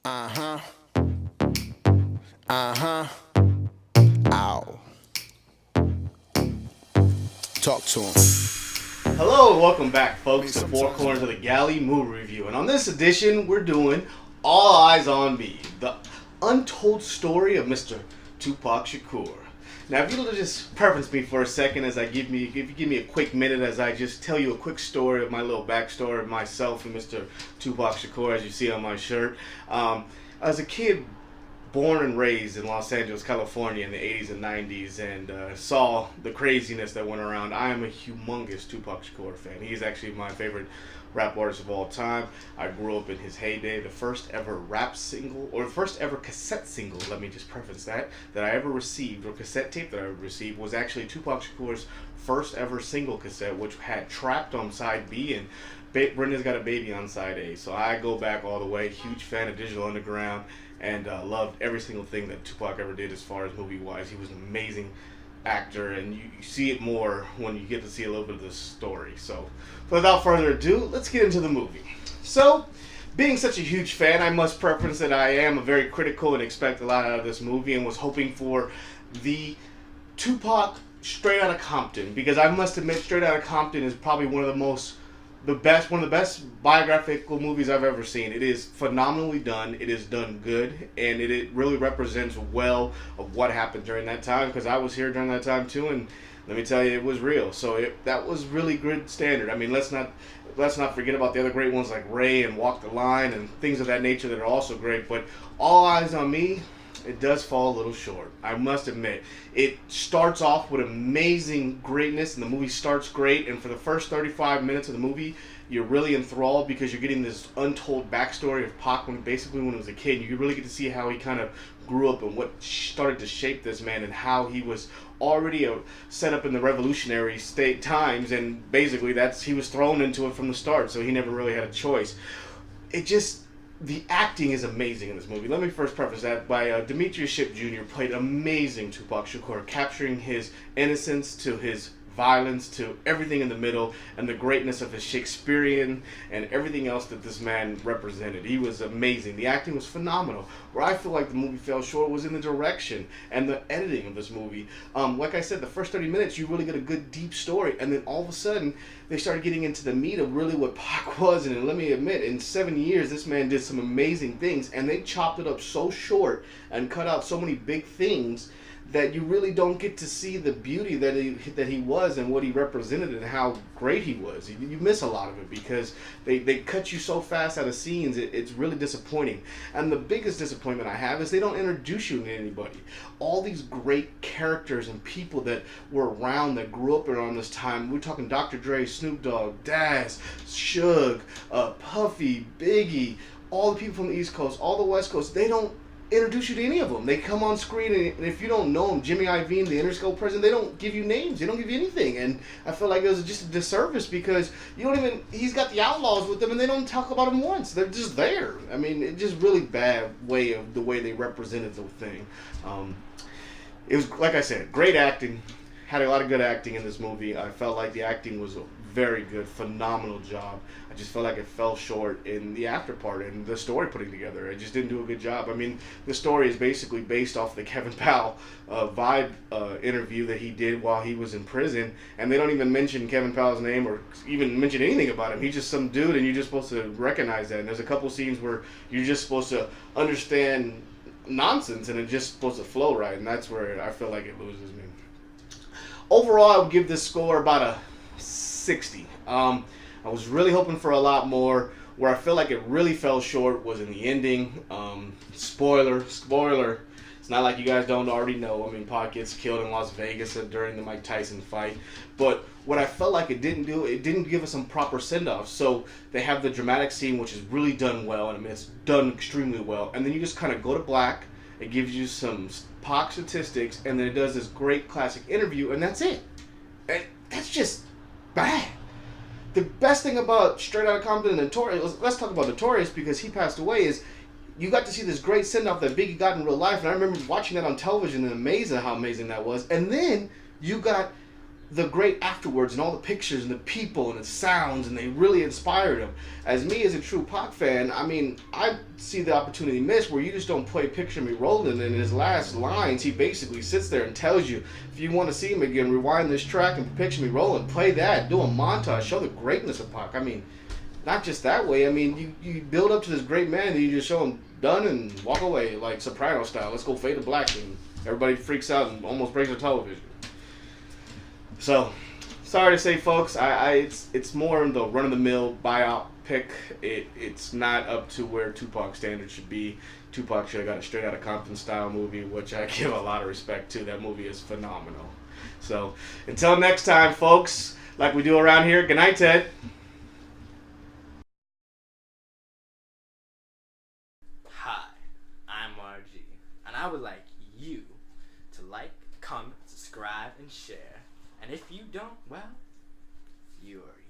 Uh-huh. Uh-huh. Ow. Talk to him. Hello and welcome back, folks, to Four Corners of the Galley movie review. And on this edition, we're doing All Eyes on Me, the untold story of Mr. Tupac Shakur. Now, if you'll just preference me for a second as if you give me a quick minute as I just tell you a quick story of my little backstory of myself and Mr. Tupac Shakur, as you see on my shirt. As a kid, born and raised in Los Angeles, California in the 80s and 90s, and saw the craziness that went around. I am a humongous Tupac Shakur fan. He's actually my favorite rap artist of all time. I grew up in his heyday. The first ever rap single, or the first ever cassette single, let me just preface that I ever received, or cassette tape that I ever received, was actually Tupac Shakur's first ever single cassette, which had Trapped on side B and Brenda's Got a Baby on side A. So I go back all the way. Huge fan of Digital Underground, and loved every single thing that Tupac ever did as far as movie-wise. He was an amazing actor, and you see it more when you get to see a little bit of the story. So without further ado, let's get into the movie. So, being such a huge fan, I must preference that I am very critical and expect a lot out of this movie, and was hoping for the Tupac Straight Outta Compton, because I must admit Straight Outta Compton is probably one of the best biographical movies I've ever seen. It is phenomenally done. It is done good, and it really represents well of what happened during that time, because I was here during that time too, and let me tell you, it was real. So that was really good standard. I mean, let's not forget about the other great ones like Ray and Walk the Line and things of that nature that are also great, but All Eyes on Me, it does fall a little short, I must admit. It starts off with amazing greatness, and the movie starts great, and for the first 35 minutes of the movie, you're really enthralled because you're getting this untold backstory of Pac when he was a kid. You really get to see how he kind of grew up and what started to shape this man, and how he was already set up in the revolutionary state times, and basically he was thrown into it from the start, so he never really had a choice. The acting is amazing in this movie. Let me first preface that by Demetrius Shipp Jr. played amazing Tupac Shakur, capturing his innocence to his violence to everything in the middle, and the greatness of his Shakespearean and everything else that this man represented. He was amazing. The acting was phenomenal. Where I feel like the movie fell short was in the direction and the editing of this movie. Like I said, the first 30 minutes you really get a good deep story, and then all of a sudden they started getting into the meat of really what Pac was. And let me admit, in 7 years this man did some amazing things, and they chopped it up so short and cut out so many big things that you really don't get to see the beauty that he was and what he represented and how great he was. You miss a lot of it because they cut you so fast out of scenes. It's really disappointing. And the biggest disappointment I have is they don't introduce you to anybody. All these great characters and people that were around, that grew up around this time. We're talking Dr. Dre, Snoop Dogg, Daz, Suge, Puffy, Biggie, all the people from the East Coast, all the West Coast. They don't introduce you to any of them. They come on screen, and if you don't know them, Jimmy Iovine, the Interscope president, they don't give you names. They don't give you anything. And I feel like it was just a disservice because he's got the Outlaws with them, and they don't talk about them once. They're just there. I mean, it's just really bad the way they represented the thing. It was, like I said, great acting. Had a lot of good acting in this movie. I felt like the acting was very good, phenomenal job. I just felt like it fell short in the after part and the story putting together. It just didn't do a good job. I mean, the story is basically based off the Kevin Powell Vibe interview that he did while he was in prison, and they don't even mention Kevin Powell's name or even mention anything about him. He's just some dude, and you're just supposed to recognize that. And there's a couple scenes where you're just supposed to understand nonsense, and it's just supposed to flow right, and that's where I feel like it loses me. Overall, I would give this score about a 60. I was really hoping for a lot more. Where I feel like it really fell short was in the ending. Spoiler. It's not like you guys don't already know. I mean, Pac gets killed in Las Vegas during the Mike Tyson fight. But what I felt like it didn't give us some proper send-off. So they have the dramatic scene, which is really done well, and I mean, it's done extremely well. And then you just kind of go to black. It gives you some Pac statistics, and then it does this great classic interview, and that's it. And that's just bad. The best thing about Straight Outta Compton and Notorious, let's talk about Notorious because he passed away, is you got to see this great send-off that Biggie got in real life, and I remember watching that on television and amazed at how amazing that was. And then you got the great afterwards and all the pictures and the people and the sounds, and they really inspired him. As me, as a true Pac fan, I mean, I see the opportunity missed where you just don't play Picture Me Rolling, and in his last lines, he basically sits there and tells you, if you want to see him again, rewind this track and Picture Me Rolling, play that, do a montage, show the greatness of Pac. I mean, not just that way, I mean, you build up to this great man, and you just show him done and walk away, like Soprano style. Let's go fade to black, and everybody freaks out and almost breaks their television. So, sorry to say, folks, it's more in the run-of-the-mill buyout pick. It's not up to where Tupac standards should be. Tupac should have got a straight out of Compton style movie, which I give a lot of respect to. That movie is phenomenal. So, until next time, folks, like we do around here, good night, Ted. Hi, I'm RG, and I would like you to like, comment, subscribe, and share. And if you don't, well, you are